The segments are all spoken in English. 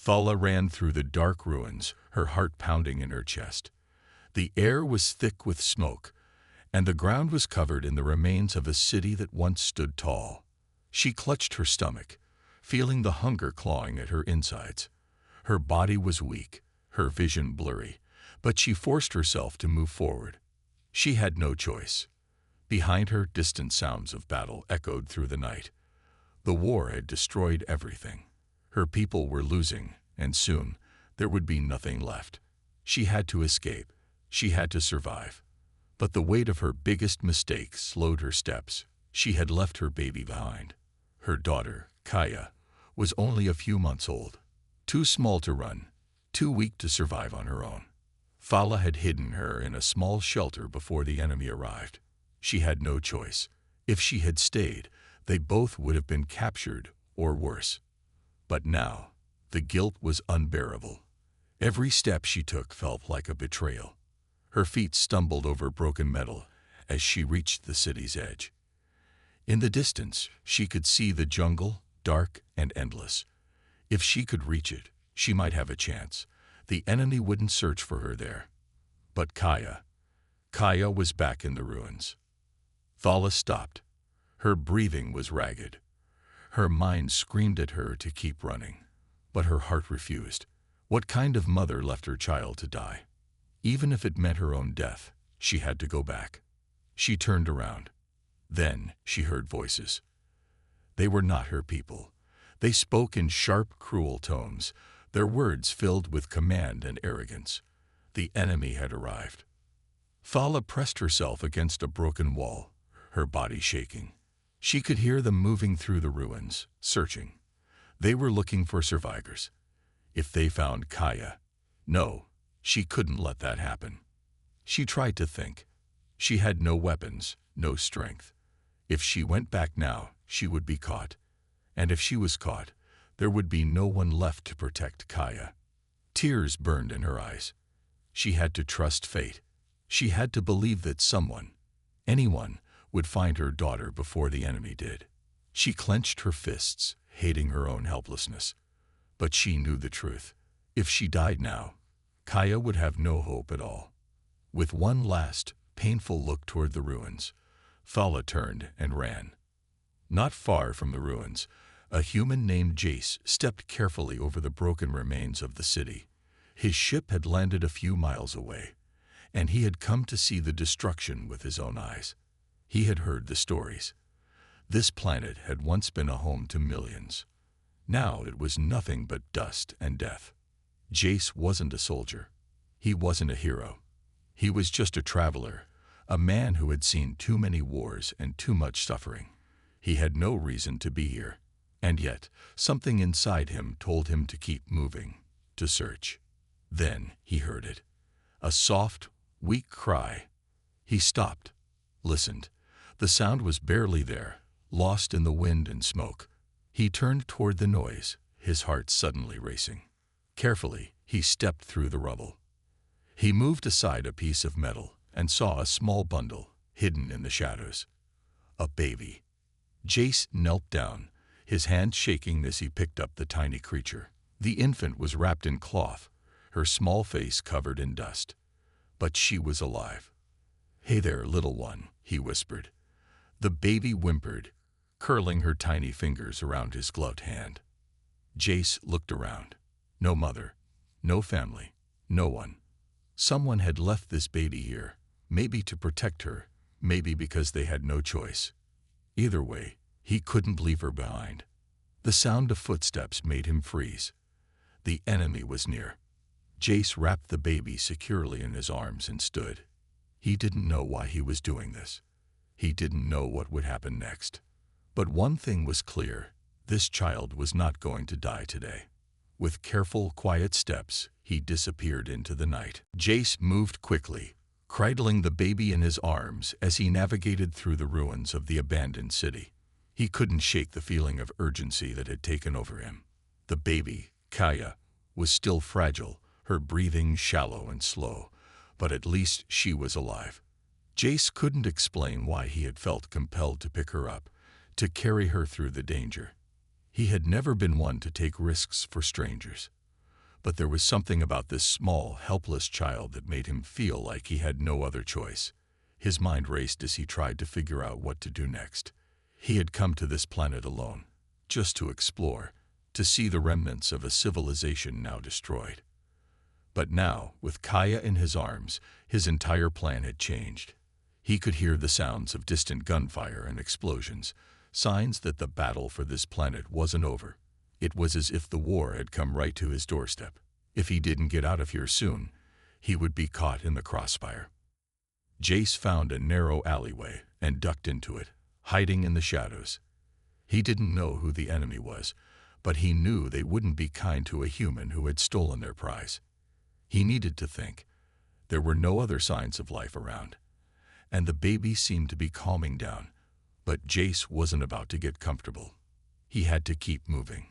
Thala ran through the dark ruins, her heart pounding in her chest. The air was thick with smoke, and the ground was covered in the remains of a city that once stood tall. She clutched her stomach, feeling the hunger clawing at her insides. Her body was weak, her vision blurry, but she forced herself to move forward. She had no choice. Behind her, distant sounds of battle echoed through the night. The war had destroyed everything. Her people were losing, and soon there would be nothing left. She had to escape. She had to survive. But the weight of her biggest mistake slowed her steps. She had left her baby behind. Her daughter, Kaya, was only a few months old, too small to run, too weak to survive on her own. Thala had hidden her in a small shelter before the enemy arrived. She had no choice. If she had stayed, they both would have been captured or worse. But now, the guilt was unbearable. Every step she took felt like a betrayal. Her feet stumbled over broken metal as she reached the city's edge. In the distance, she could see the jungle, dark and endless. If she could reach it, she might have a chance. The enemy wouldn't search for her there. But Kaya was back in the ruins. Thala stopped. Her breathing was ragged. Her mind screamed at her to keep running, but her heart refused. What kind of mother left her child to die? Even if it meant her own death, she had to go back. She turned around. Then she heard voices. They were not her people. They spoke in sharp, cruel tones, their words filled with command and arrogance. The enemy had arrived. Thala pressed herself against a broken wall, her body shaking. She could hear them moving through the ruins, searching. They were looking for survivors. If they found Kaya, no, she couldn't let that happen. She tried to think. She had no weapons, no strength. If she went back now, she would be caught. And if she was caught, there would be no one left to protect Kaya. Tears burned in her eyes. She had to trust fate. She had to believe that someone, anyone, would find her daughter before the enemy did. She clenched her fists, hating her own helplessness. But she knew the truth. If she died now, Kaya would have no hope at all. With one last, painful look toward the ruins, Thala turned and ran. Not far from the ruins, a human named Jace stepped carefully over the broken remains of the city. His ship had landed a few miles away, and he had come to see the destruction with his own eyes. He had heard the stories. This planet had once been a home to millions. Now it was nothing but dust and death. Jace wasn't a soldier. He wasn't a hero. He was just a traveler, a man who had seen too many wars and too much suffering. He had no reason to be here, and yet something inside him told him to keep moving, to search. Then he heard it. A soft, weak cry. He stopped, listened. The sound was barely there, lost in the wind and smoke. He turned toward the noise, his heart suddenly racing. Carefully, he stepped through the rubble. He moved aside a piece of metal and saw a small bundle hidden in the shadows. A baby. Jace knelt down, his hand shaking as he picked up the tiny creature. The infant was wrapped in cloth, her small face covered in dust. But she was alive. "Hey there, little one," he whispered. The baby whimpered, curling her tiny fingers around his gloved hand. Jace looked around. No mother, no family, no one. Someone had left this baby here, maybe to protect her, maybe because they had no choice. Either way, he couldn't leave her behind. The sound of footsteps made him freeze. The enemy was near. Jace wrapped the baby securely in his arms and stood. He didn't know why he was doing this. He didn't know what would happen next. But one thing was clear: this child was not going to die today. With careful, quiet steps, he disappeared into the night. Jace moved quickly, cradling the baby in his arms as he navigated through the ruins of the abandoned city. He couldn't shake the feeling of urgency that had taken over him. The baby, Kaya, was still fragile, her breathing shallow and slow, but at least she was alive. Jace couldn't explain why he had felt compelled to pick her up, to carry her through the danger. He had never been one to take risks for strangers. But there was something about this small, helpless child that made him feel like he had no other choice. His mind raced as he tried to figure out what to do next. He had come to this planet alone, just to explore, to see the remnants of a civilization now destroyed. But now, with Kaya in his arms, his entire plan had changed. He could hear the sounds of distant gunfire and explosions, signs that the battle for this planet wasn't over. It was as if the war had come right to his doorstep. If he didn't get out of here soon, he would be caught in the crossfire. Jace found a narrow alleyway and ducked into it, hiding in the shadows. He didn't know who the enemy was, but he knew they wouldn't be kind to a human who had stolen their prize. He needed to think. There were no other signs of life around, and the baby seemed to be calming down. But Jace wasn't about to get comfortable. He had to keep moving.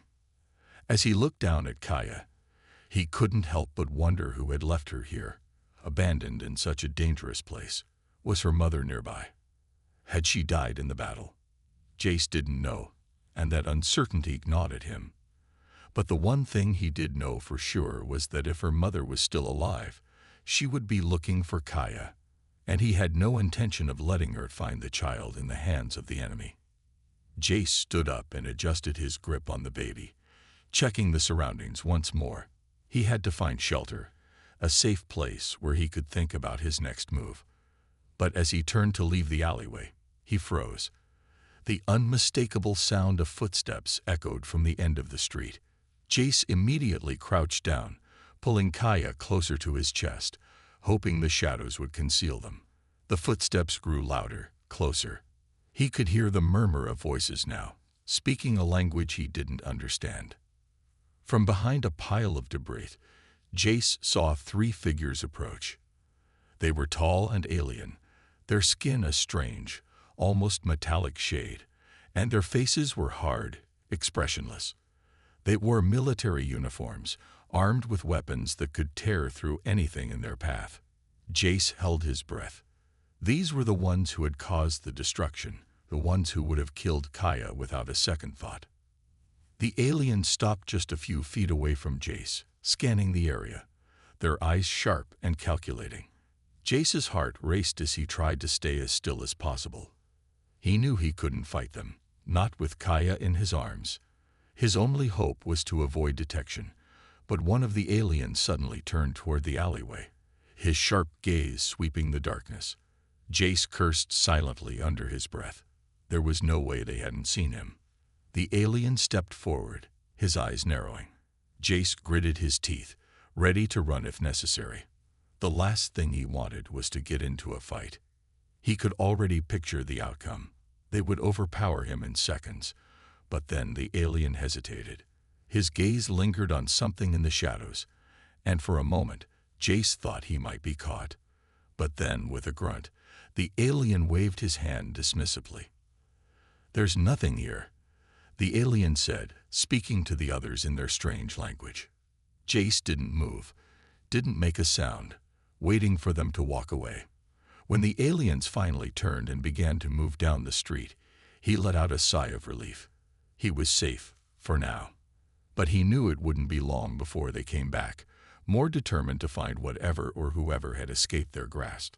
As he looked down at Kaya, he couldn't help but wonder who had left her here, abandoned in such a dangerous place. Was her mother nearby? Had she died in the battle? Jace didn't know, and that uncertainty gnawed at him. But the one thing he did know for sure was that if her mother was still alive, she would be looking for Kaya, and he had no intention of letting her find the child in the hands of the enemy. Jace stood up and adjusted his grip on the baby, checking the surroundings once more. He had to find shelter, a safe place where he could think about his next move. But as he turned to leave the alleyway, he froze. The unmistakable sound of footsteps echoed from the end of the street. Jace immediately crouched down, pulling Kaya closer to his chest, hoping the shadows would conceal them. The footsteps grew louder, closer. He could hear the murmur of voices now, speaking a language he didn't understand. From behind a pile of debris, Jace saw 3 figures approach. They were tall and alien, their skin a strange, almost metallic shade, and their faces were hard, expressionless. They wore military uniforms, armed with weapons that could tear through anything in their path. Jace held his breath. These were the ones who had caused the destruction, the ones who would have killed Kaya without a second thought. The aliens stopped just a few feet away from Jace, scanning the area, their eyes sharp and calculating. Jace's heart raced as he tried to stay as still as possible. He knew he couldn't fight them, not with Kaya in his arms. His only hope was to avoid detection, but one of the aliens suddenly turned toward the alleyway, his sharp gaze sweeping the darkness. Jace cursed silently under his breath. There was no way they hadn't seen him. The alien stepped forward, his eyes narrowing. Jace gritted his teeth, ready to run if necessary. The last thing he wanted was to get into a fight. He could already picture the outcome. They would overpower him in seconds. But then the alien hesitated. His gaze lingered on something in the shadows, and for a moment, Jace thought he might be caught. But then, with a grunt, the alien waved his hand dismissively. "There's nothing here," the alien said, speaking to the others in their strange language. Jace didn't move, didn't make a sound, waiting for them to walk away. When the aliens finally turned and began to move down the street, he let out a sigh of relief. He was safe, for now. But he knew it wouldn't be long before they came back, more determined to find whatever or whoever had escaped their grasp.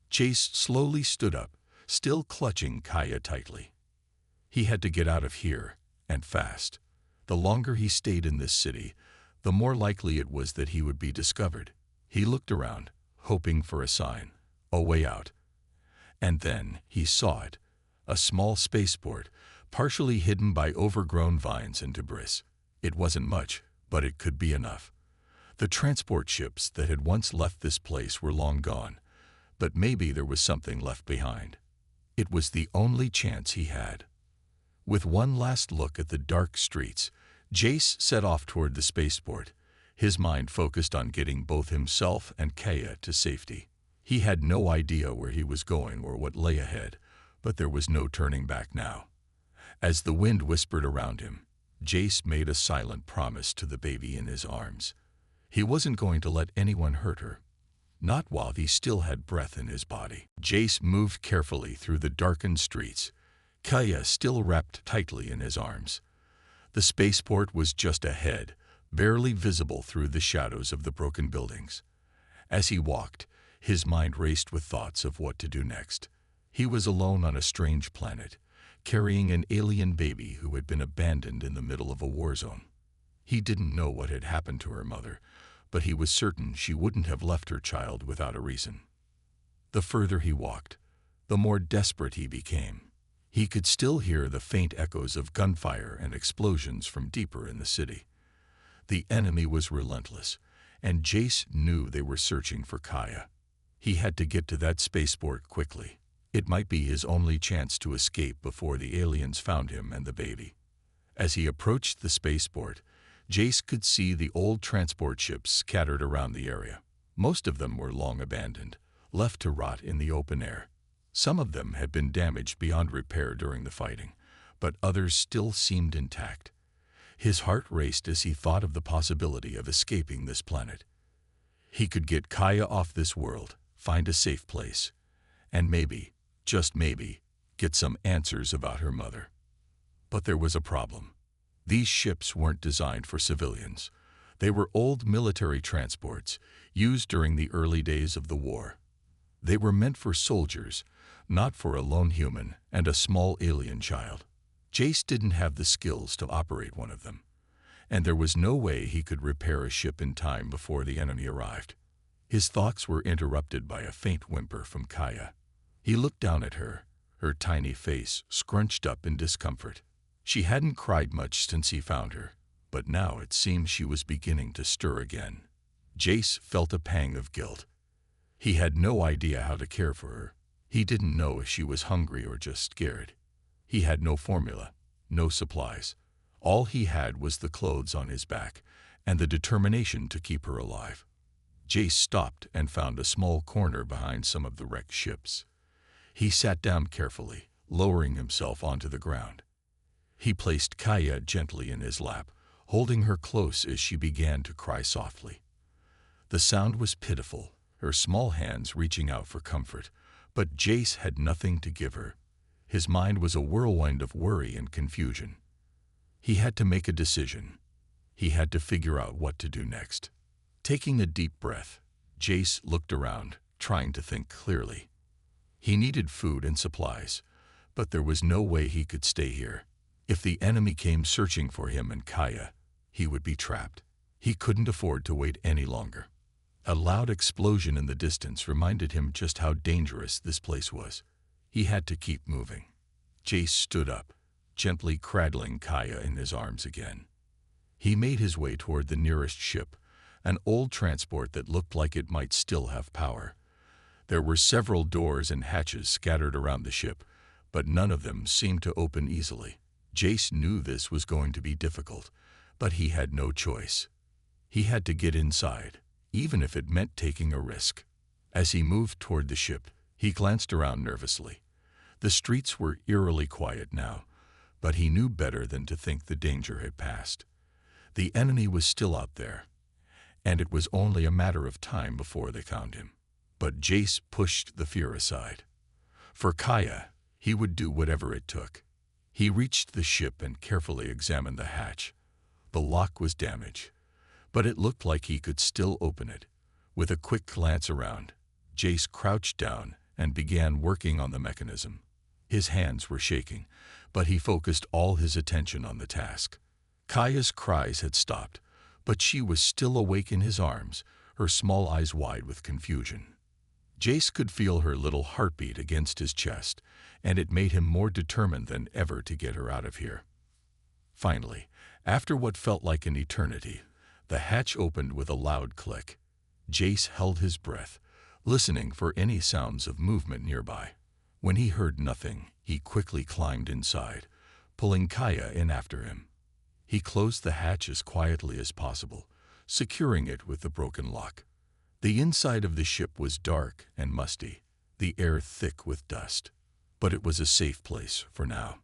Jace slowly stood up, still clutching Kaya tightly. He had to get out of here, and fast. The longer he stayed in this city, the more likely it was that he would be discovered. He looked around, hoping for a sign, a way out. And then he saw it, a small spaceport, partially hidden by overgrown vines and debris. It wasn't much, but it could be enough. The transport ships that had once left this place were long gone, but maybe there was something left behind. It was the only chance he had. With one last look at the dark streets, Jace set off toward the spaceport, his mind focused on getting both himself and Kaya to safety. He had no idea where he was going or what lay ahead, but there was no turning back now. As the wind whispered around him, Jace made a silent promise to the baby in his arms. He wasn't going to let anyone hurt her, not while he still had breath in his body. Jace moved carefully through the darkened streets, Kaya still wrapped tightly in his arms. The spaceport was just ahead, barely visible through the shadows of the broken buildings. As he walked, his mind raced with thoughts of what to do next. He was alone on a strange planet, carrying an alien baby who had been abandoned in the middle of a war zone. He didn't know what had happened to her mother, but he was certain she wouldn't have left her child without a reason. The further he walked, the more desperate he became. He could still hear the faint echoes of gunfire and explosions from deeper in the city. The enemy was relentless, and Jace knew they were searching for Kaya. He had to get to that spaceport quickly. It might be his only chance to escape before the aliens found him and the baby. As he approached the spaceport, Jace could see the old transport ships scattered around the area. Most of them were long abandoned, left to rot in the open air. Some of them had been damaged beyond repair during the fighting, but others still seemed intact. His heart raced as he thought of the possibility of escaping this planet. He could get Kaya off this world, find a safe place, and maybe, just maybe, get some answers about her mother. But there was a problem. These ships weren't designed for civilians. They were old military transports used during the early days of the war. They were meant for soldiers, not for a lone human and a small alien child. Jace didn't have the skills to operate one of them, and there was no way he could repair a ship in time before the enemy arrived. His thoughts were interrupted by a faint whimper from Kaya. He looked down at her, her tiny face scrunched up in discomfort. She hadn't cried much since he found her, but now it seemed she was beginning to stir again. Jace felt a pang of guilt. He had no idea how to care for her. He didn't know if she was hungry or just scared. He had no formula, no supplies. All he had was the clothes on his back and the determination to keep her alive. Jace stopped and found a small corner behind some of the wrecked ships. He sat down carefully, lowering himself onto the ground. He placed Kaya gently in his lap, holding her close as she began to cry softly. The sound was pitiful, her small hands reaching out for comfort, but Jace had nothing to give her. His mind was a whirlwind of worry and confusion. He had to make a decision. He had to figure out what to do next. Taking a deep breath, Jace looked around, trying to think clearly. He needed food and supplies, but there was no way he could stay here. If the enemy came searching for him and Kaya, he would be trapped. He couldn't afford to wait any longer. A loud explosion in the distance reminded him just how dangerous this place was. He had to keep moving. Jace stood up, gently cradling Kaya in his arms again. He made his way toward the nearest ship, an old transport that looked like it might still have power. There were several doors and hatches scattered around the ship, but none of them seemed to open easily. Jace knew this was going to be difficult, but he had no choice. He had to get inside, even if it meant taking a risk. As he moved toward the ship, he glanced around nervously. The streets were eerily quiet now, but he knew better than to think the danger had passed. The enemy was still out there, and it was only a matter of time before they found him. But Jace pushed the fear aside. For Kaya, he would do whatever it took. He reached the ship and carefully examined the hatch. The lock was damaged, but it looked like he could still open it. With a quick glance around, Jace crouched down and began working on the mechanism. His hands were shaking, but he focused all his attention on the task. Kaya's cries had stopped, but she was still awake in his arms, her small eyes wide with confusion. Jace could feel her little heartbeat against his chest, and it made him more determined than ever to get her out of here. Finally, after what felt like an eternity, the hatch opened with a loud click. Jace held his breath, listening for any sounds of movement nearby. When he heard nothing, he quickly climbed inside, pulling Kaya in after him. He closed the hatch as quietly as possible, securing it with the broken lock. The inside of the ship was dark and musty, the air thick with dust. But it was a safe place for now.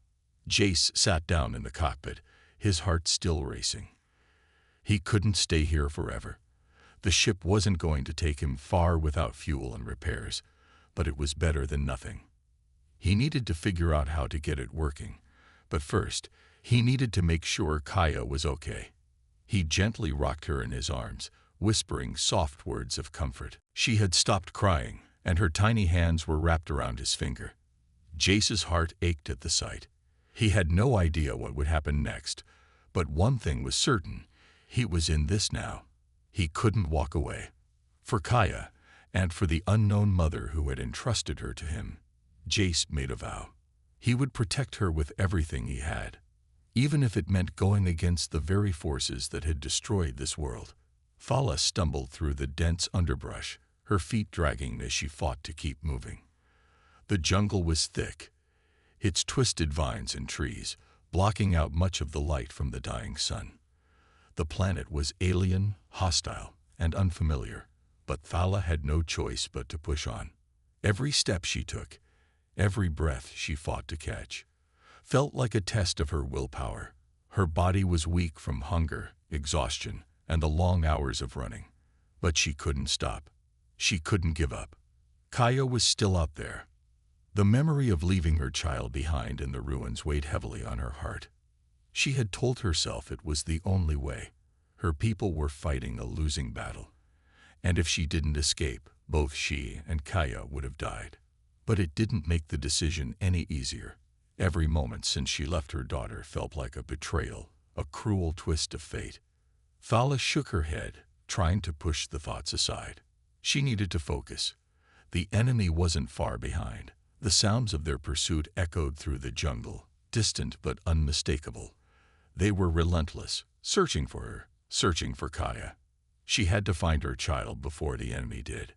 Jace sat down in the cockpit, his heart still racing. He couldn't stay here forever. The ship wasn't going to take him far without fuel and repairs, but it was better than nothing. He needed to figure out how to get it working, but first, he needed to make sure Kaya was okay. He gently rocked her in his arms, whispering soft words of comfort. She had stopped crying, and her tiny hands were wrapped around his finger. Jace's heart ached at the sight. He had no idea what would happen next, but one thing was certain: he was in this now. He couldn't walk away. For Kaya, and for the unknown mother who had entrusted her to him, Jace made a vow. He would protect her with everything he had, even if it meant going against the very forces that had destroyed this world. Thala stumbled through the dense underbrush, her feet dragging as she fought to keep moving. The jungle was thick, its twisted vines and trees blocking out much of the light from the dying sun. The planet was alien, hostile, and unfamiliar, but Thala had no choice but to push on. Every step she took, every breath she fought to catch, felt like a test of her willpower. Her body was weak from hunger, exhaustion, and the long hours of running. But she couldn't stop. She couldn't give up. Kaya was still out there. The memory of leaving her child behind in the ruins weighed heavily on her heart. She had told herself it was the only way. Her people were fighting a losing battle, and if she didn't escape, both she and Kaya would have died. But it didn't make the decision any easier. Every moment since she left her daughter felt like a betrayal, a cruel twist of fate. Thala shook her head, trying to push the thoughts aside. She needed to focus. The enemy wasn't far behind. The sounds of their pursuit echoed through the jungle, distant but unmistakable. They were relentless, searching for her, searching for Kaya. She had to find her child before the enemy did.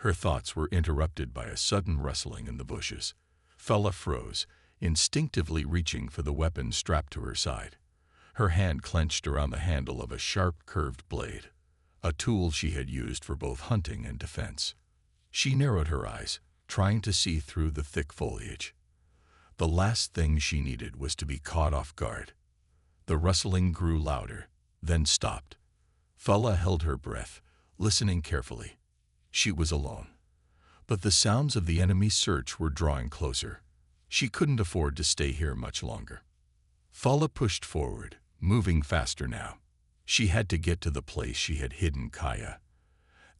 Her thoughts were interrupted by a sudden rustling in the bushes. Thala froze, instinctively reaching for the weapon strapped to her side. Her hand clenched around the handle of a sharp, curved blade, a tool she had used for both hunting and defense. She narrowed her eyes, trying to see through the thick foliage. The last thing she needed was to be caught off guard. The rustling grew louder, then stopped. Thala held her breath, listening carefully. She was alone, but the sounds of the enemy's search were drawing closer. She couldn't afford to stay here much longer. Thala pushed forward, moving faster now. She had to get to the place she had hidden Kaya,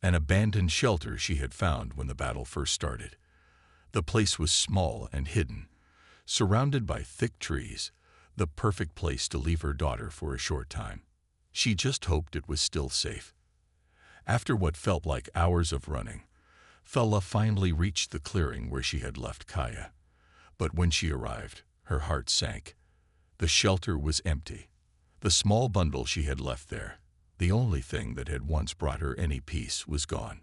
an abandoned shelter she had found when the battle first started. The place was small and hidden, surrounded by thick trees, the perfect place to leave her daughter for a short time. She just hoped it was still safe. After what felt like hours of running, Thala finally reached the clearing where she had left Kaya. But when she arrived, her heart sank. The shelter was empty. The small bundle she had left there, the only thing that had once brought her any peace, was gone.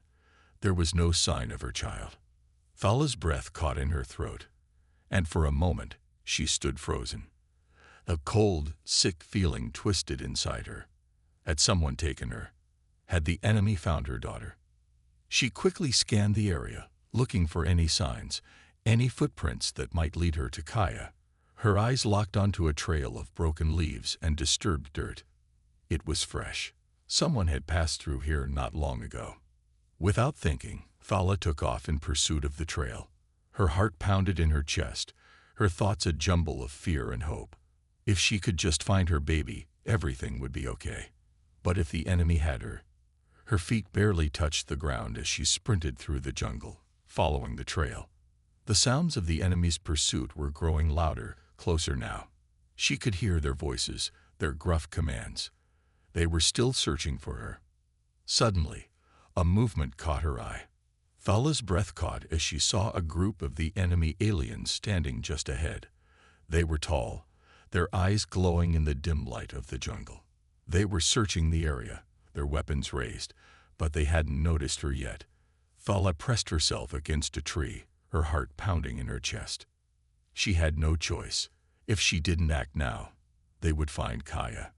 There was no sign of her child. Thala's breath caught in her throat, and for a moment she stood frozen. A cold, sick feeling twisted inside her. Had someone taken her? Had the enemy found her daughter? She quickly scanned the area, looking for any signs, any footprints that might lead her to Kaya. Her eyes locked onto a trail of broken leaves and disturbed dirt. It was fresh. Someone had passed through here not long ago. Without thinking, Thala took off in pursuit of the trail. Her heart pounded in her chest, her thoughts a jumble of fear and hope. If she could just find her baby, everything would be okay. But if the enemy had her? Her feet barely touched the ground as she sprinted through the jungle, following the trail. The sounds of the enemy's pursuit were growing louder, closer now. She could hear their voices, their gruff commands. They were still searching for her. Suddenly, a movement caught her eye. Thala's breath caught as she saw a group of the enemy aliens standing just ahead. They were tall, their eyes glowing in the dim light of the jungle. They were searching the area, their weapons raised, but they hadn't noticed her yet. Thala pressed herself against a tree, her heart pounding in her chest. She had no choice. If she didn't act now, they would find Kaya.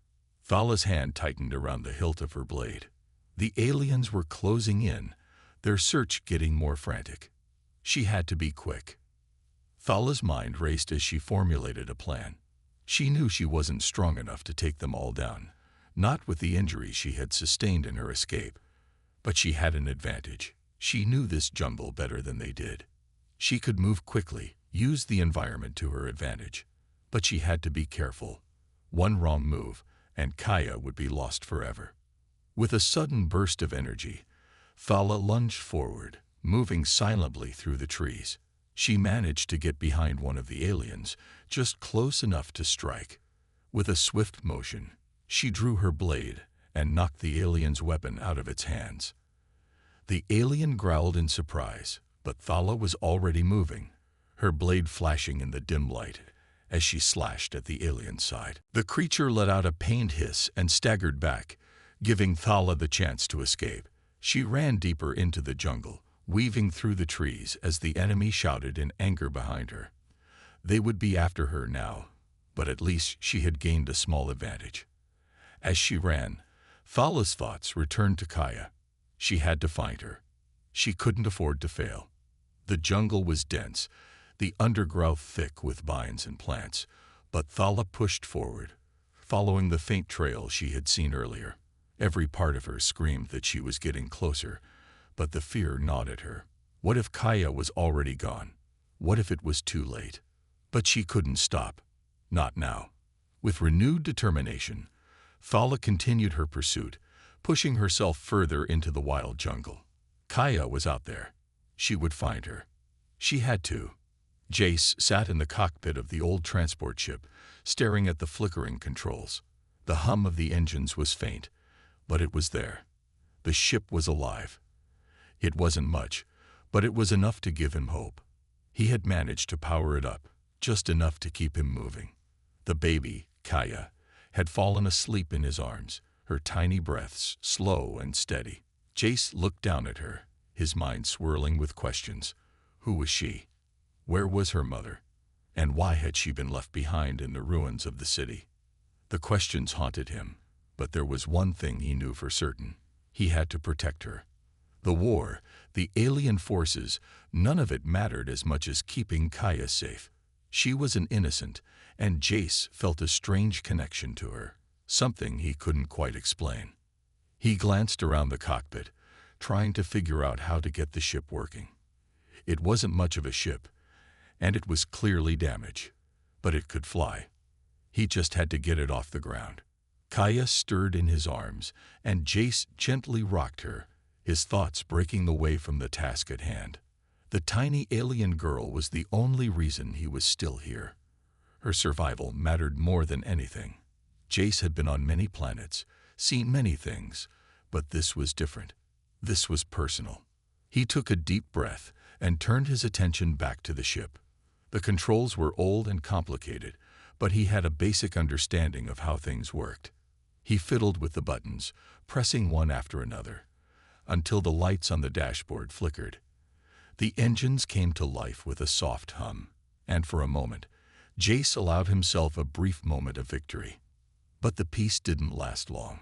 Thala's hand tightened around the hilt of her blade. The aliens were closing in, their search getting more frantic. She had to be quick. Thala's mind raced as she formulated a plan. She knew she wasn't strong enough to take them all down, not with the injuries she had sustained in her escape. But she had an advantage. She knew this jungle better than they did. She could move quickly, use the environment to her advantage. But she had to be careful. One wrong move, and Kaya would be lost forever. With a sudden burst of energy, Thala lunged forward, moving silently through the trees. She managed to get behind one of the aliens, just close enough to strike. With a swift motion, she drew her blade and knocked the alien's weapon out of its hands. The alien growled in surprise, but Thala was already moving, her blade flashing in the dim light as she slashed at the alien's side. The creature let out a pained hiss and staggered back, giving Thala the chance to escape. She ran deeper into the jungle, weaving through the trees as the enemy shouted in anger behind her. They would be after her now, but at least she had gained a small advantage. As she ran, Thala's thoughts returned to Kaya. She had to find her. She couldn't afford to fail. The jungle was dense, the undergrowth thick with vines and plants, but Thala pushed forward, following the faint trail she had seen earlier. Every part of her screamed that she was getting closer, but the fear gnawed at her. What if Kaya was already gone? What if it was too late? But she couldn't stop. Not now. With renewed determination, Thala continued her pursuit, pushing herself further into the wild jungle. Kaya was out there. She would find her. She had to. Jace sat in the cockpit of the old transport ship, staring at the flickering controls. The hum of the engines was faint, but it was there. The ship was alive. It wasn't much, but it was enough to give him hope. He had managed to power it up, just enough to keep him moving. The baby, Kaya, had fallen asleep in his arms, her tiny breaths slow and steady. Jace looked down at her, his mind swirling with questions. Who was she? Where was her mother? And why had she been left behind in the ruins of the city? The questions haunted him, but there was one thing he knew for certain. He had to protect her. The war, the alien forces, none of it mattered as much as keeping Kaya safe. She was an innocent, and Jace felt a strange connection to her, something he couldn't quite explain. He glanced around the cockpit, trying to figure out how to get the ship working. It wasn't much of a ship, and it was clearly damaged, but it could fly. He just had to get it off the ground. Kaya stirred in his arms, and Jace gently rocked her, his thoughts breaking away from the task at hand. The tiny alien girl was the only reason he was still here. Her survival mattered more than anything. Jace had been on many planets, seen many things, but this was different. This was personal. He took a deep breath and turned his attention back to the ship. The controls were old and complicated, but he had a basic understanding of how things worked. He fiddled with the buttons, pressing one after another, until the lights on the dashboard flickered. The engines came to life with a soft hum, and for a moment, Jace allowed himself a brief moment of victory. But the peace didn't last long.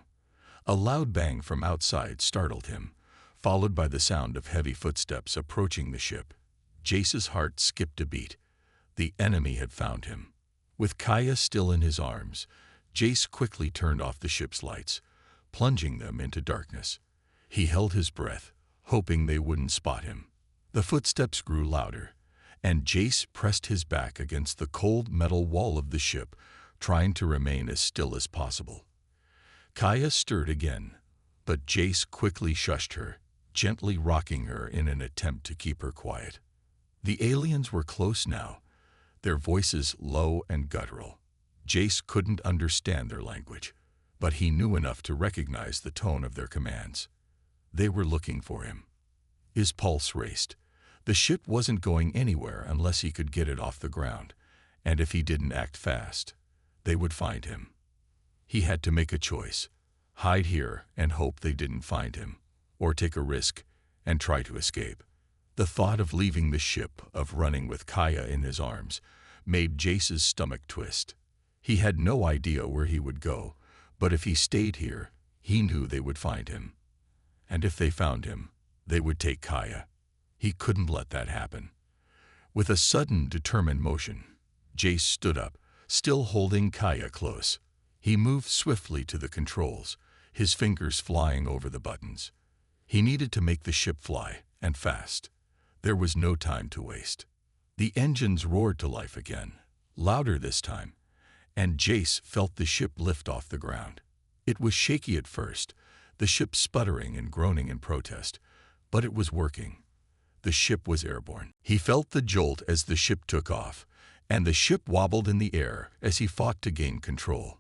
A loud bang from outside startled him, followed by the sound of heavy footsteps approaching the ship. Jace's heart skipped a beat. The enemy had found him. With Kaya still in his arms, Jace quickly turned off the ship's lights, plunging them into darkness. He held his breath, hoping they wouldn't spot him. The footsteps grew louder, and Jace pressed his back against the cold metal wall of the ship, trying to remain as still as possible. Kaya stirred again, but Jace quickly shushed her, gently rocking her in an attempt to keep her quiet. The aliens were close now, their voices low and guttural. Jace couldn't understand their language, but he knew enough to recognize the tone of their commands. They were looking for him. His pulse raced. The ship wasn't going anywhere unless he could get it off the ground, and if he didn't act fast, they would find him. He had to make a choice: hide here and hope they didn't find him, or take a risk and try to escape. The thought of leaving the ship, of running with Kaya in his arms, made Jace's stomach twist. He had no idea where he would go, but if he stayed here, he knew they would find him. And if they found him, they would take Kaya. He couldn't let that happen. With a sudden, determined motion, Jace stood up, still holding Kaya close. He moved swiftly to the controls, his fingers flying over the buttons. He needed to make the ship fly, and fast. There was no time to waste. The engines roared to life again, louder this time, and Jace felt the ship lift off the ground. It was shaky at first, the ship sputtering and groaning in protest, but it was working. The ship was airborne. He felt the jolt as the ship took off, and the ship wobbled in the air as he fought to gain control.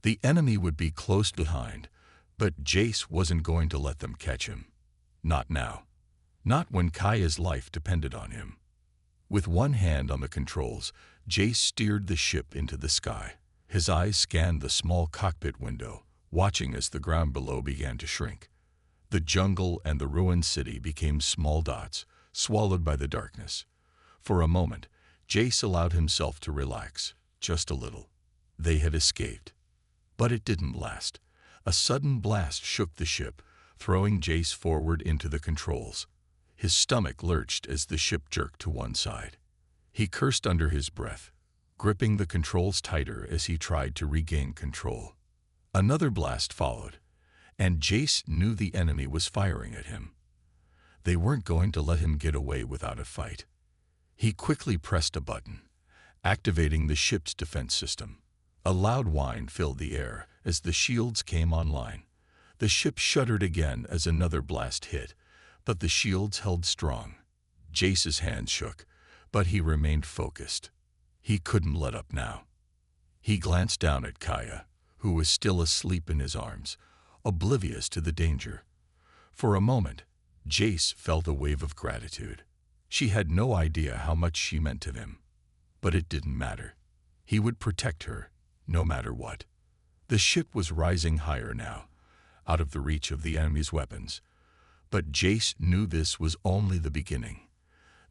The enemy would be close behind, but Jace wasn't going to let them catch him. Not now. Not when Kaya's life depended on him. With one hand on the controls, Jace steered the ship into the sky. His eyes scanned the small cockpit window, watching as the ground below began to shrink. The jungle and the ruined city became small dots, swallowed by the darkness. For a moment, Jace allowed himself to relax, just a little. They had escaped. But it didn't last. A sudden blast shook the ship, throwing Jace forward into the controls. His stomach lurched as the ship jerked to one side. He cursed under his breath, gripping the controls tighter as he tried to regain control. Another blast followed, and Jace knew the enemy was firing at him. They weren't going to let him get away without a fight. He quickly pressed a button, activating the ship's defense system. A loud whine filled the air as the shields came online. The ship shuddered again as another blast hit, but the shields held strong. Jace's hands shook, but he remained focused. He couldn't let up now. He glanced down at Kaya, who was still asleep in his arms, oblivious to the danger. For a moment, Jace felt a wave of gratitude. She had no idea how much she meant to him. But it didn't matter. He would protect her, no matter what. The ship was rising higher now, out of the reach of the enemy's weapons. But Jace knew this was only the beginning.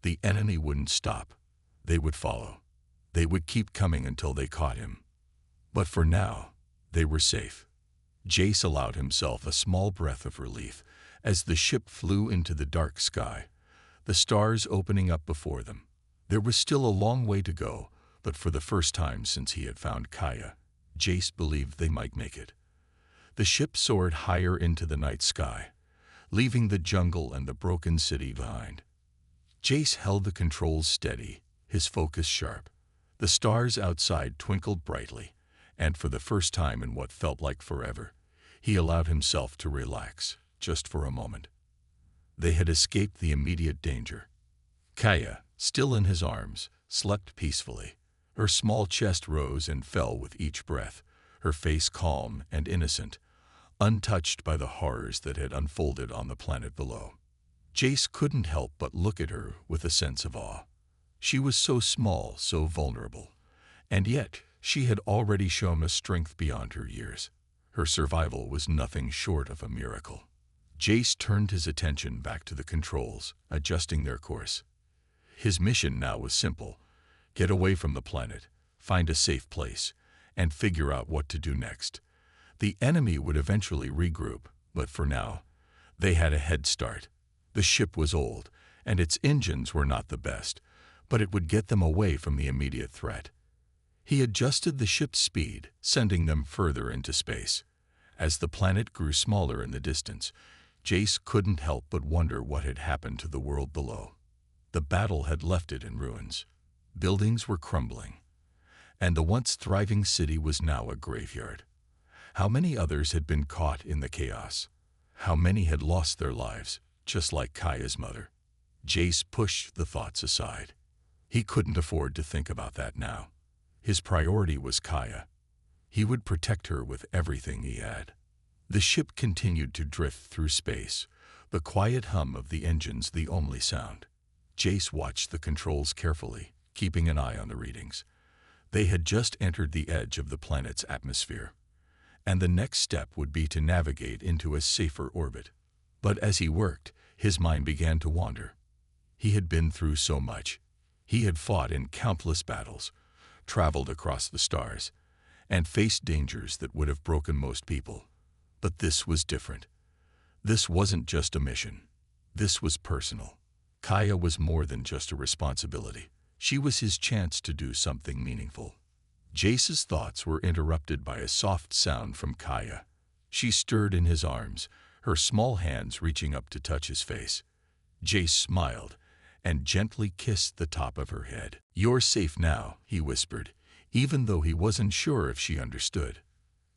The enemy wouldn't stop. They would follow. They would keep coming until they caught him. But for now, they were safe. Jace allowed himself a small breath of relief as the ship flew into the dark sky, the stars opening up before them. There was still a long way to go, but for the first time since he had found Kaya, Jace believed they might make it. The ship soared higher into the night sky, leaving the jungle and the broken city behind. Jace held the controls steady, his focus sharp. The stars outside twinkled brightly, and for the first time in what felt like forever, he allowed himself to relax, just for a moment. They had escaped the immediate danger. Kaya, still in his arms, slept peacefully. Her small chest rose and fell with each breath, her face calm and innocent, untouched by the horrors that had unfolded on the planet below. Jace couldn't help but look at her with a sense of awe. She was so small, so vulnerable, and yet she had already shown a strength beyond her years. Her survival was nothing short of a miracle. Jace turned his attention back to the controls, adjusting their course. His mission now was simple: get away from the planet, find a safe place, and figure out what to do next. The enemy would eventually regroup, but for now, they had a head start. The ship was old, and its engines were not the best, but it would get them away from the immediate threat. He adjusted the ship's speed, sending them further into space. As the planet grew smaller in the distance, Jace couldn't help but wonder what had happened to the world below. The battle had left it in ruins. Buildings were crumbling, and the once thriving city was now a graveyard. How many others had been caught in the chaos? How many had lost their lives, just like Kaya's mother? Jace pushed the thoughts aside. He couldn't afford to think about that now. His priority was Kaya. He would protect her with everything he had. The ship continued to drift through space, the quiet hum of the engines the only sound. Jace watched the controls carefully, keeping an eye on the readings. They had just entered the edge of the planet's atmosphere, and the next step would be to navigate into a safer orbit. But as he worked, his mind began to wander. He had been through so much. He had fought in countless battles, traveled across the stars, and faced dangers that would have broken most people. But this was different. This wasn't just a mission. This was personal. Kaya was more than just a responsibility. She was his chance to do something meaningful. Jace's thoughts were interrupted by a soft sound from Kaya. She stirred in his arms, her small hands reaching up to touch his face. Jace smiled and gently kissed the top of her head. "You're safe now," he whispered, even though he wasn't sure if she understood.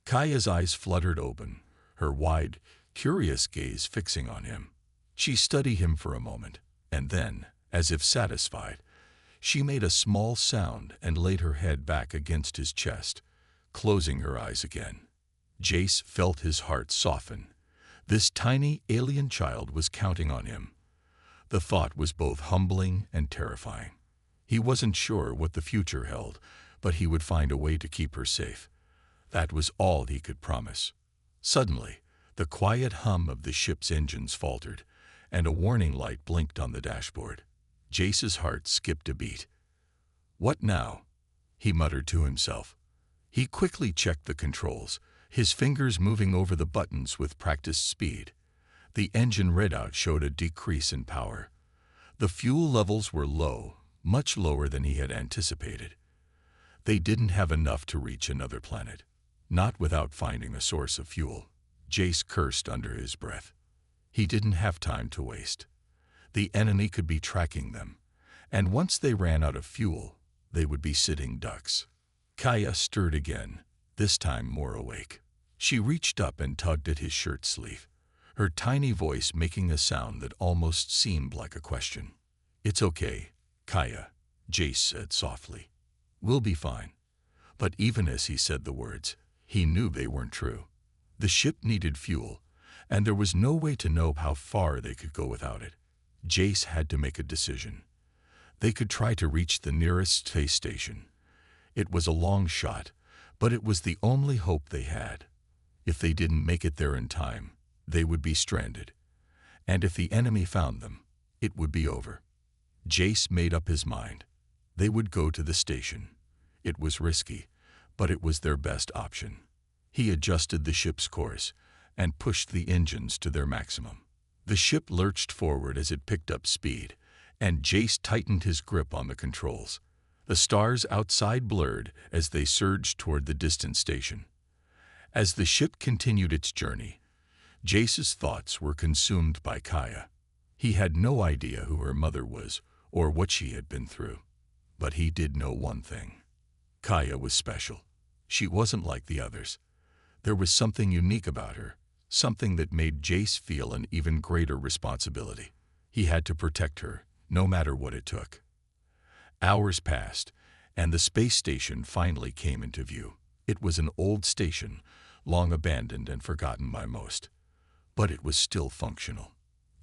Kaya's eyes fluttered open, her wide, curious gaze fixing on him. She studied him for a moment, and then, as if satisfied, she made a small sound and laid her head back against his chest, closing her eyes again. Jace felt his heart soften. This tiny alien child was counting on him. The thought was both humbling and terrifying. He wasn't sure what the future held, but he would find a way to keep her safe. That was all he could promise. Suddenly, the quiet hum of the ship's engines faltered, and a warning light blinked on the dashboard. Jace's heart skipped a beat. "What now?" he muttered to himself. He quickly checked the controls, his fingers moving over the buttons with practiced speed. The engine readout showed a decrease in power. The fuel levels were low, much lower than he had anticipated. They didn't have enough to reach another planet, not without finding a source of fuel. Jace cursed under his breath. He didn't have time to waste. The enemy could be tracking them, and once they ran out of fuel, they would be sitting ducks. Kaya stirred again, this time more awake. She reached up and tugged at his shirt sleeve, her tiny voice making a sound that almost seemed like a question. "It's okay, Kaya," Jace said softly. "We'll be fine." But even as he said the words, he knew they weren't true. The ship needed fuel, and there was no way to know how far they could go without it. Jace had to make a decision. They could try to reach the nearest space station. It was a long shot, but it was the only hope they had. If they didn't make it there in time, they would be stranded. And if the enemy found them, it would be over. Jace made up his mind. They would go to the station. It was risky, but it was their best option. He adjusted the ship's course and pushed the engines to their maximum. The ship lurched forward as it picked up speed, and Jace tightened his grip on the controls. The stars outside blurred as they surged toward the distant station. As the ship continued its journey, Jace's thoughts were consumed by Kaya. He had no idea who her mother was or what she had been through. But he did know one thing. Kaya was special. She wasn't like the others. There was something unique about her, something that made Jace feel an even greater responsibility. He had to protect her, no matter what it took. Hours passed, and the space station finally came into view. It was an old station, long abandoned and forgotten by most. But it was still functional.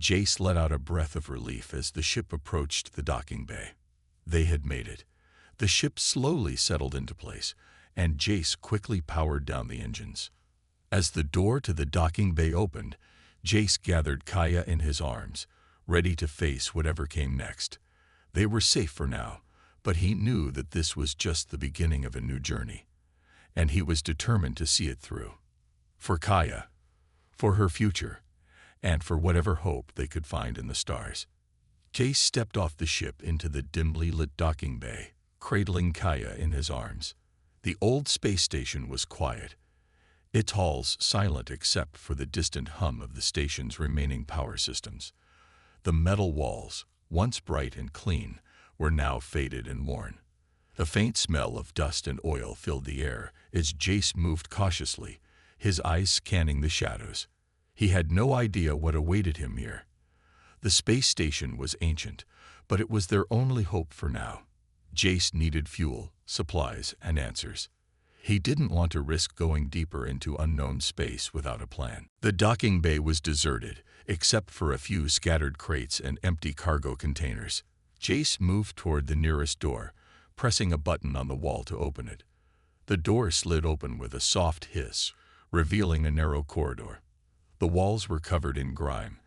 Jace let out a breath of relief as the ship approached the docking bay. They had made it. The ship slowly settled into place, and Jace quickly powered down the engines. As the door to the docking bay opened, Jace gathered Kaya in his arms, ready to face whatever came next. They were safe for now, but he knew that this was just the beginning of a new journey, and he was determined to see it through. For Kaya, for her future, and for whatever hope they could find in the stars. Jace stepped off the ship into the dimly lit docking bay, cradling Kaya in his arms. The old space station was quiet, its halls silent except for the distant hum of the station's remaining power systems. The metal walls, once bright and clean, were now faded and worn. A faint smell of dust and oil filled the air as Jace moved cautiously, his eyes scanning the shadows. He had no idea what awaited him here. The space station was ancient, but it was their only hope for now. Jace needed fuel, supplies, and answers. He didn't want to risk going deeper into unknown space without a plan. The docking bay was deserted, except for a few scattered crates and empty cargo containers. Jace moved toward the nearest door, pressing a button on the wall to open it. The door slid open with a soft hiss, revealing a narrow corridor. The walls were covered in grime,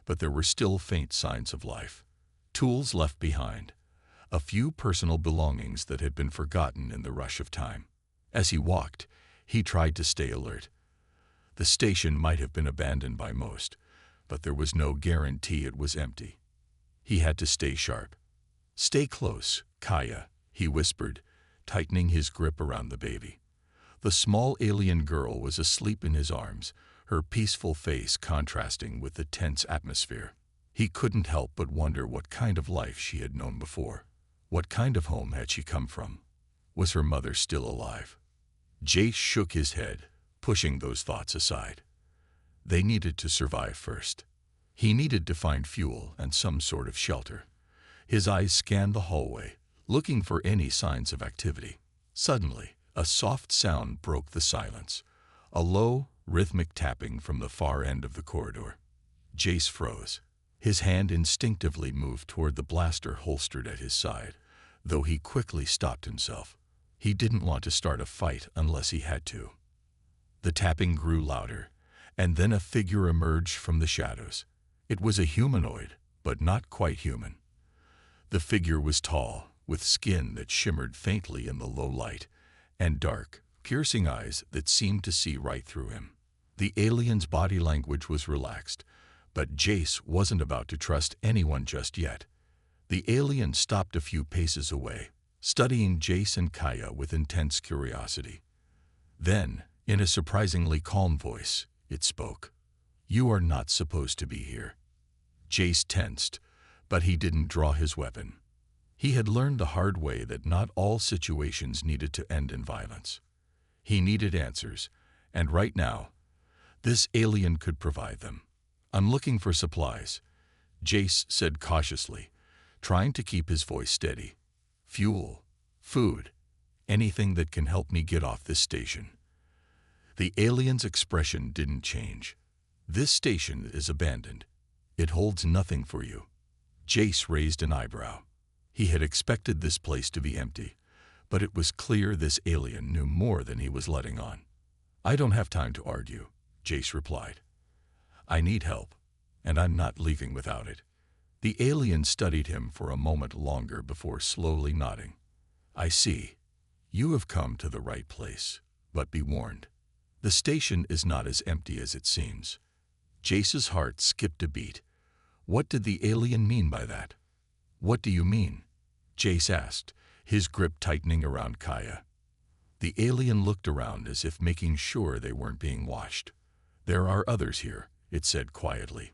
but there were still faint signs of life. Tools left behind, a few personal belongings that had been forgotten in the rush of time. As he walked, he tried to stay alert. The station might have been abandoned by most, but there was no guarantee it was empty. He had to stay sharp. "Stay close, Kaya," he whispered, tightening his grip around the baby. The small alien girl was asleep in his arms, her peaceful face contrasting with the tense atmosphere. He couldn't help but wonder what kind of life she had known before. What kind of home had she come from? Was her mother still alive? Jace shook his head, pushing those thoughts aside. They needed to survive first. He needed to find fuel and some sort of shelter. His eyes scanned the hallway, looking for any signs of activity. Suddenly, a soft sound broke the silence, a low, rhythmic tapping from the far end of the corridor. Jace froze. His hand instinctively moved toward the blaster holstered at his side, though he quickly stopped himself. He didn't want to start a fight unless he had to. The tapping grew louder, and then a figure emerged from the shadows. It was a humanoid, but not quite human. The figure was tall, with skin that shimmered faintly in the low light, and dark, piercing eyes that seemed to see right through him. The alien's body language was relaxed, but Jace wasn't about to trust anyone just yet. The alien stopped a few paces away, studying Jace and Kaya with intense curiosity. Then, in a surprisingly calm voice, it spoke. "You are not supposed to be here." Jace tensed, but he didn't draw his weapon. He had learned the hard way that not all situations needed to end in violence. He needed answers, and right now, this alien could provide them. "I'm looking for supplies," Jace said cautiously, trying to keep his voice steady. "Fuel, food, anything that can help me get off this station." The alien's expression didn't change. "This station is abandoned. It holds nothing for you." Jace raised an eyebrow. He had expected this place to be empty, but it was clear this alien knew more than he was letting on. "I don't have time to argue," Jace replied. "I need help, and I'm not leaving without it." The alien studied him for a moment longer before slowly nodding. "I see. You have come to the right place, but be warned. The station is not as empty as it seems." Jace's heart skipped a beat. What did the alien mean by that? "What do you mean?" Jace asked, his grip tightening around Kaya. The alien looked around as if making sure they weren't being watched. "There are others here," it said quietly.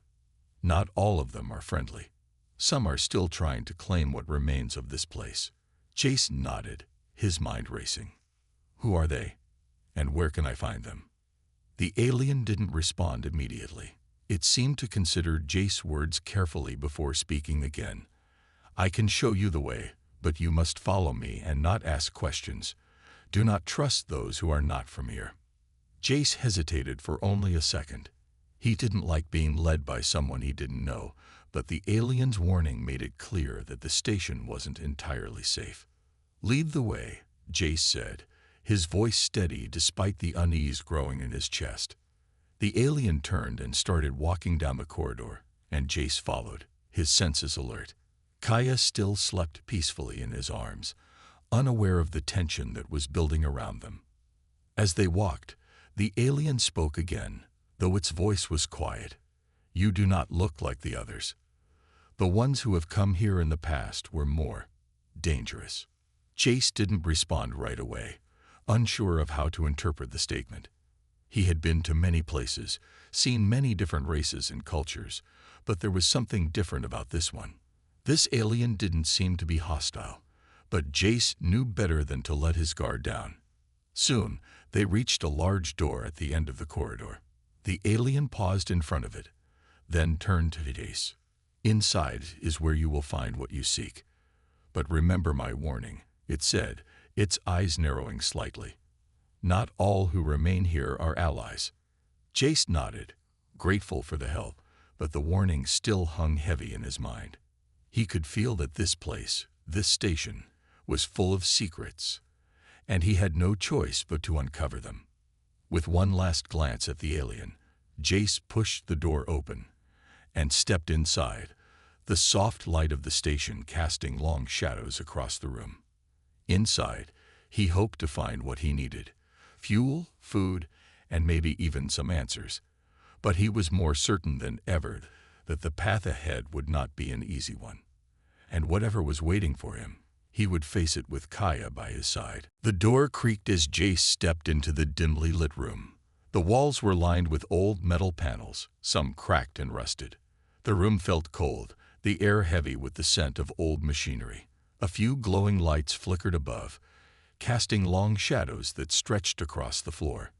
"Not all of them are friendly. Some are still trying to claim what remains of this place." Jace nodded, his mind racing. "Who are they? And where can I find them?" The alien didn't respond immediately. It seemed to consider Jace's words carefully before speaking again. "I can show you the way, but you must follow me and not ask questions. Do not trust those who are not from here." Jace hesitated for only a second. He didn't like being led by someone he didn't know, but the alien's warning made it clear that the station wasn't entirely safe. "Lead the way," Jace said, his voice steady despite the unease growing in his chest. The alien turned and started walking down the corridor, and Jace followed, his senses alert. Kaya still slept peacefully in his arms, unaware of the tension that was building around them. As they walked, the alien spoke again, though its voice was quiet. "You do not look like the others. The ones who have come here in the past were more dangerous." Jace didn't respond right away, unsure of how to interpret the statement. He had been to many places, seen many different races and cultures, but there was something different about this one. This alien didn't seem to be hostile, but Jace knew better than to let his guard down. Soon, they reached a large door at the end of the corridor. The alien paused in front of it, then turned to Jace. "Inside is where you will find what you seek. But remember my warning," it said, its eyes narrowing slightly. "Not all who remain here are allies." Jace nodded, grateful for the help, but the warning still hung heavy in his mind. He could feel that this place, this station, was full of secrets, and he had no choice but to uncover them. With one last glance at the alien, Jace pushed the door open and stepped inside, the soft light of the station casting long shadows across the room. Inside, he hoped to find what he needed: fuel, food, and maybe even some answers. But he was more certain than ever that the path ahead would not be an easy one. And whatever was waiting for him, he would face it with Kaya by his side. The door creaked as Jace stepped into the dimly lit room. The walls were lined with old metal panels, some cracked and rusted. The room felt cold, the air heavy with the scent of old machinery. A few glowing lights flickered above, casting long shadows that stretched across the floor.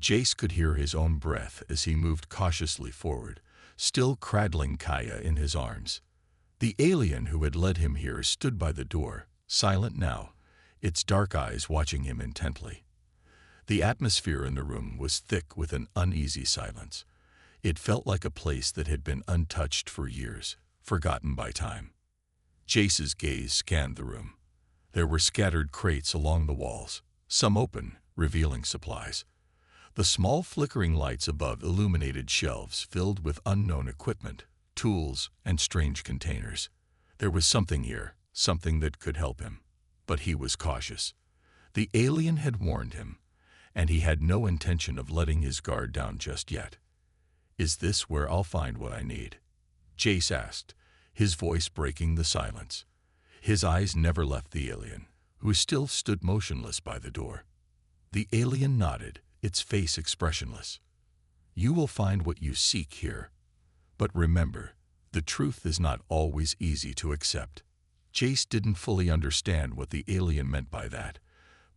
Jace could hear his own breath as he moved cautiously forward, still cradling Kaya in his arms. The alien who had led him here stood by the door, silent now, its dark eyes watching him intently. The atmosphere in the room was thick with an uneasy silence. It felt like a place that had been untouched for years, forgotten by time. Jace's gaze scanned the room. There were scattered crates along the walls, some open, revealing supplies. The small flickering lights above illuminated shelves filled with unknown equipment, tools, and strange containers. There was something here, something that could help him. But he was cautious. The alien had warned him, and he had no intention of letting his guard down just yet. "Is this where I'll find what I need?" Jace asked, his voice breaking the silence. His eyes never left the alien, who still stood motionless by the door. The alien nodded, its face expressionless. "You will find what you seek here. But remember, the truth is not always easy to accept." Jace didn't fully understand what the alien meant by that,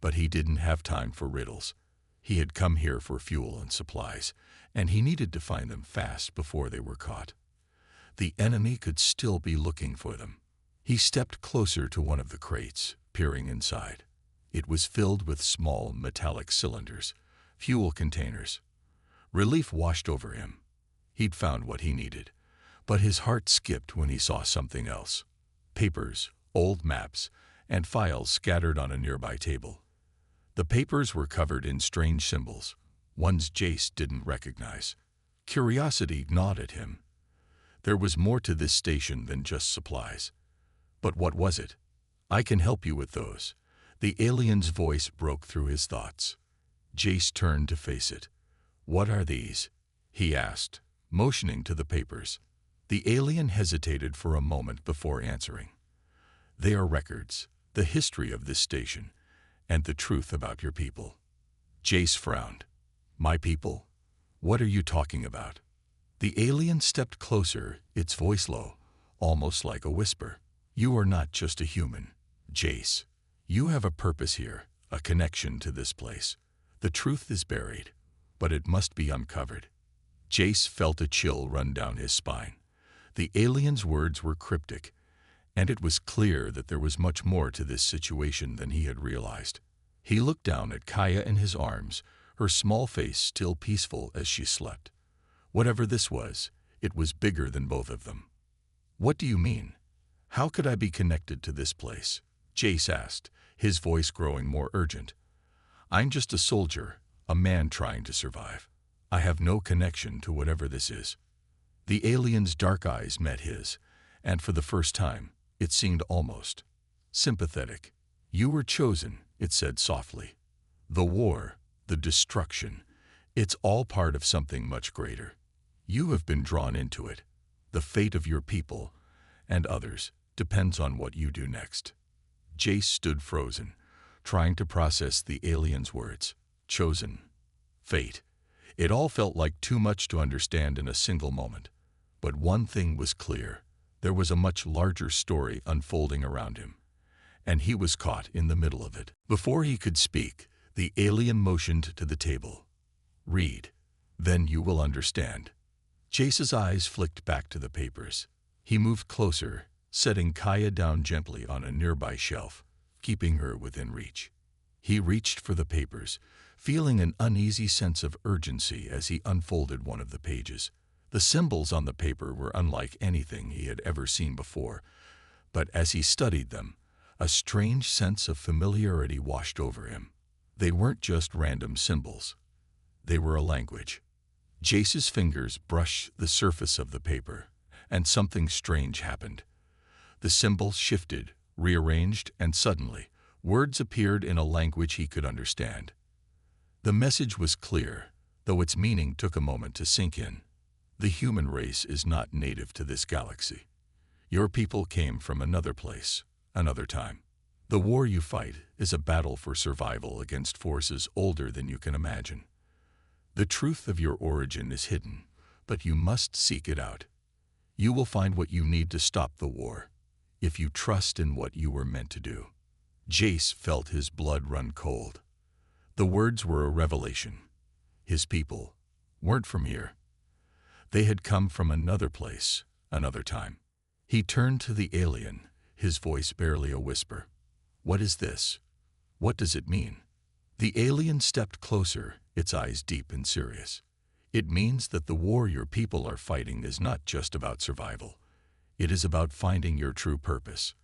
but he didn't have time for riddles. He had come here for fuel and supplies, and he needed to find them fast before they were caught. The enemy could still be looking for them. He stepped closer to one of the crates, peering inside. It was filled with small metallic cylinders, fuel containers. Relief washed over him. He'd found what he needed, but his heart skipped when he saw something else. Papers, old maps, and files scattered on a nearby table. The papers were covered in strange symbols, ones Jace didn't recognize. Curiosity gnawed at him. There was more to this station than just supplies. But what was it? "I can help you with those." The alien's voice broke through his thoughts. Jace turned to face it. "What are these?" he asked, motioning to the papers. The alien hesitated for a moment before answering. "They are records, the history of this station, and the truth about your people." Jace frowned. "My people? What are you talking about?" The alien stepped closer, its voice low, almost like a whisper. "You are not just a human, Jace. You have a purpose here, a connection to this place. The truth is buried, but it must be uncovered." Jace felt a chill run down his spine. The alien's words were cryptic, and it was clear that there was much more to this situation than he had realized. He looked down at Kaya in his arms, her small face still peaceful as she slept. Whatever this was, it was bigger than both of them. "What do you mean? How could I be connected to this place?" Jace asked, his voice growing more urgent. "I'm just a soldier, a man trying to survive. I have no connection to whatever this is." The alien's dark eyes met his, and for the first time, it seemed almost sympathetic. "You were chosen," it said softly. "The war, the destruction, it's all part of something much greater. You have been drawn into it. The fate of your people, and others, depends on what you do next." Jace stood frozen, trying to process the alien's words. Chosen. Fate. It all felt like too much to understand in a single moment. But one thing was clear. There was a much larger story unfolding around him, and he was caught in the middle of it. Before he could speak, the alien motioned to the table. "Read. Then you will understand." Jace's eyes flicked back to the papers. He moved closer, setting Kaya down gently on a nearby shelf, keeping her within reach. He reached for the papers, feeling an uneasy sense of urgency as he unfolded one of the pages. The symbols on the paper were unlike anything he had ever seen before, but as he studied them, a strange sense of familiarity washed over him. They weren't just random symbols. They were a language. Jace's fingers brushed the surface of the paper, and something strange happened. The symbols shifted, rearranged, and suddenly, words appeared in a language he could understand. The message was clear, though its meaning took a moment to sink in. The human race is not native to this galaxy. Your people came from another place, another time. The war you fight is a battle for survival against forces older than you can imagine. The truth of your origin is hidden, but you must seek it out. You will find what you need to stop the war, if you trust in what you were meant to do. Jace felt his blood run cold. The words were a revelation. his people, weren't from here. They had come from another place, another time. He turned to the alien, his voice barely a whisper. "What is this? What does it mean?" The alien stepped closer, its eyes deep and serious. "It means that the war your people are fighting is not just about survival. It is about finding your true purpose.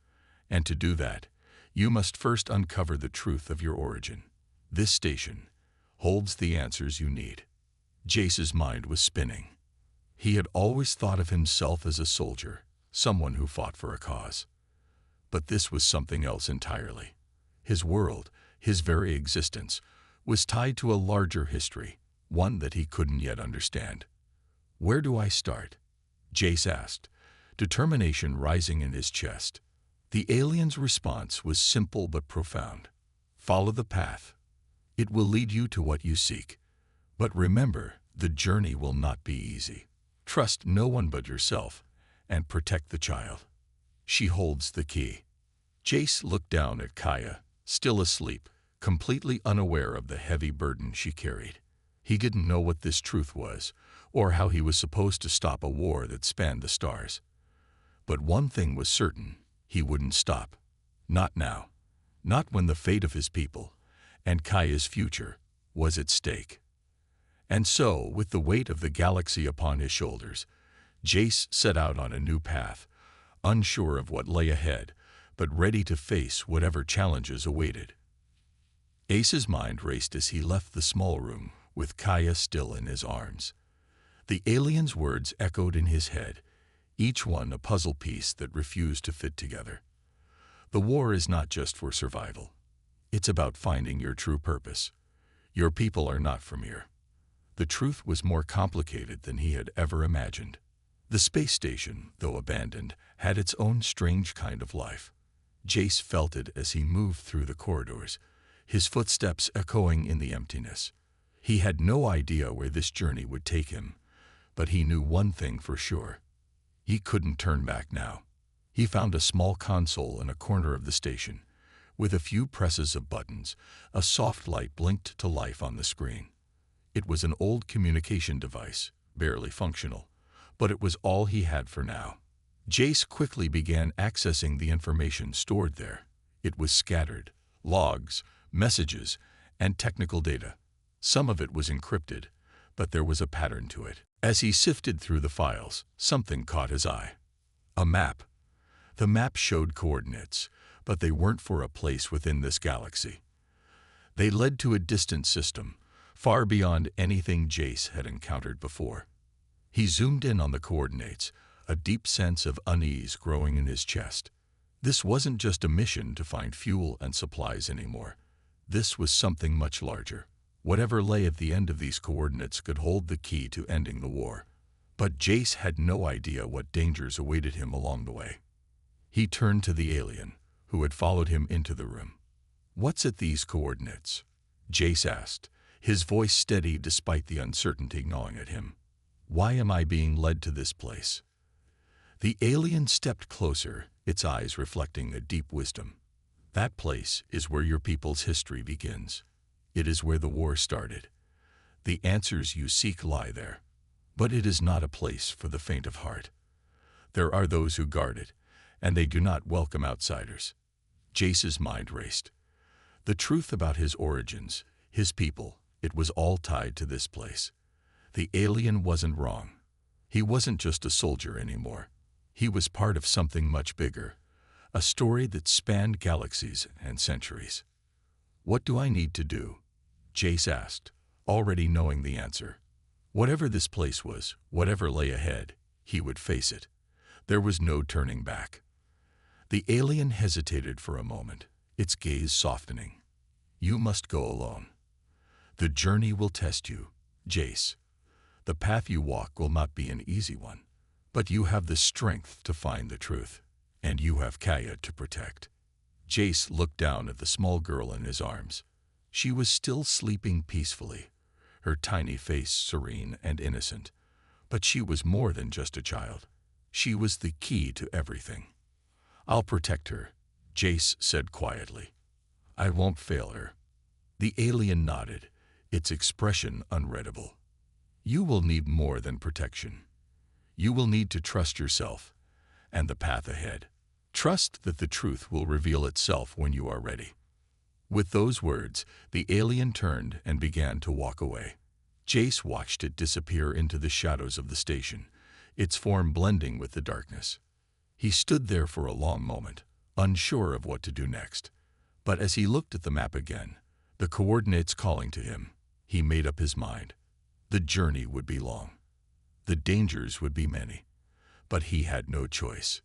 And to do that, you must first uncover the truth of your origin. This station holds the answers you need." Jace's mind was spinning. He had always thought of himself as a soldier, someone who fought for a cause. But this was something else entirely. His world, his very existence, was tied to a larger history, one that he couldn't yet understand. "Where do I start?" Jace asked, determination rising in his chest. The alien's response was simple but profound. "Follow the path. It will lead you to what you seek. But remember, the journey will not be easy. Trust no one but yourself, and protect the child. She holds the key." Jace looked down at Kaya, still asleep, completely unaware of the heavy burden she carried. He didn't know what this truth was, or how he was supposed to stop a war that spanned the stars. But one thing was certain: he wouldn't stop. Not now. Not when the fate of his people, and Kaya's future, was at stake. And so, with the weight of the galaxy upon his shoulders, Jace set out on a new path, unsure of what lay ahead, but ready to face whatever challenges awaited. Ace's mind raced as he left the small room, with Kaya still in his arms. The alien's words echoed in his head, each one a puzzle piece that refused to fit together. The war is not just for survival. It's about finding your true purpose. Your people are not from here. The truth was more complicated than he had ever imagined. The space station, though abandoned, had its own strange kind of life. Jace felt it as he moved through the corridors, his footsteps echoing in the emptiness. He had no idea where this journey would take him, but he knew one thing for sure. He couldn't turn back now. He found a small console in a corner of the station. With a few presses of buttons, a soft light blinked to life on the screen. It was an old communication device, barely functional, but it was all he had for now. Jace quickly began accessing the information stored there. It was scattered: logs, messages, and technical data. Some of it was encrypted, but there was a pattern to it. As he sifted through the files, something caught his eye. A map. The map showed coordinates, but they weren't for a place within this galaxy. They led to a distant system, far beyond anything Jace had encountered before. He zoomed in on the coordinates, a deep sense of unease growing in his chest. This wasn't just a mission to find fuel and supplies anymore. This was something much larger. Whatever lay at the end of these coordinates could hold the key to ending the war. But Jace had no idea what dangers awaited him along the way. He turned to the alien, who had followed him into the room. "What's at these coordinates?" Jace asked, his voice steady despite the uncertainty gnawing at him. "Why am I being led to this place?" The alien stepped closer, its eyes reflecting a deep wisdom. "That place is where your people's history begins. It is where the war started. The answers you seek lie there. But it is not a place for the faint of heart. There are those who guard it, and they do not welcome outsiders." Jace's mind raced. The truth about his origins, his people, it was all tied to this place. The alien wasn't wrong. He wasn't just a soldier anymore. He was part of something much bigger, a story that spanned galaxies and centuries. "What do I need to do?" Jace asked, already knowing the answer. Whatever this place was, whatever lay ahead, he would face it. There was no turning back. The alien hesitated for a moment, its gaze softening. "You must go alone. The journey will test you, Jace. The path you walk will not be an easy one, but you have the strength to find the truth, and you have Kaya to protect." Jace looked down at the small girl in his arms. She was still sleeping peacefully, her tiny face serene and innocent. But she was more than just a child. She was the key to everything. "I'll protect her," Jace said quietly. "I won't fail her." The alien nodded, its expression unreadable. You will need more than protection. You will need to trust yourself and the path ahead. Trust that the truth will reveal itself when you are ready. With those words, the alien turned and began to walk away. Jace watched it disappear into the shadows of the station, its form blending with the darkness. He stood there for a long moment, unsure of what to do next. But as he looked at the map again, the coordinates calling to him, he made up his mind. The journey would be long. The dangers would be many. But he had no choice.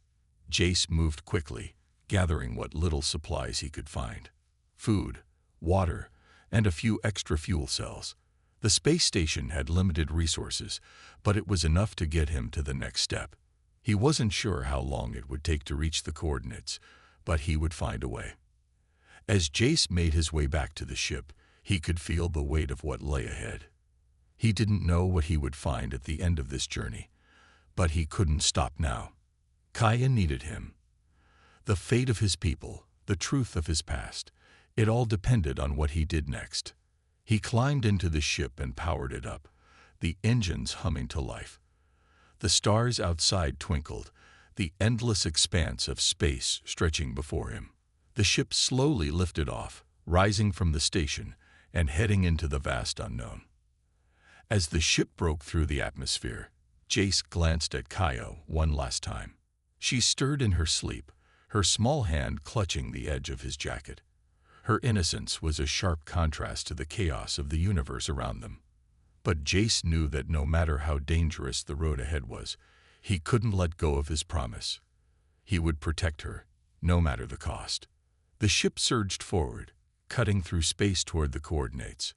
Jace moved quickly, gathering what little supplies he could find. Food, water, and a few extra fuel cells. The space station had limited resources, but it was enough to get him to the next step. He wasn't sure how long it would take to reach the coordinates, but he would find a way. As Jace made his way back to the ship, he could feel the weight of what lay ahead. He didn't know what he would find at the end of this journey, but he couldn't stop now. Kaya needed him. The fate of his people, the truth of his past, it all depended on what he did next. He climbed into the ship and powered it up, the engines humming to life. The stars outside twinkled, the endless expanse of space stretching before him. The ship slowly lifted off, rising from the station and heading into the vast unknown. As the ship broke through the atmosphere, Jace glanced at Kaya one last time. She stirred in her sleep, her small hand clutching the edge of his jacket. Her innocence was a sharp contrast to the chaos of the universe around them. But Jace knew that no matter how dangerous the road ahead was, he couldn't let go of his promise. He would protect her, no matter the cost. The ship surged forward, cutting through space toward the coordinates.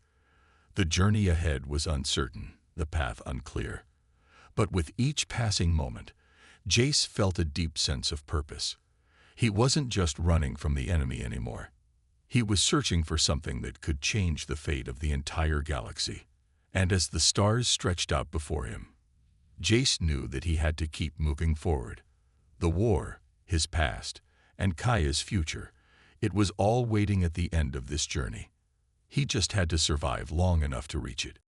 The journey ahead was uncertain, the path unclear. But with each passing moment, Jace felt a deep sense of purpose. He wasn't just running from the enemy anymore. He was searching for something that could change the fate of the entire galaxy. And as the stars stretched out before him, Jace knew that he had to keep moving forward. The war, his past, and Kaya's future, it was all waiting at the end of this journey. He just had to survive long enough to reach it.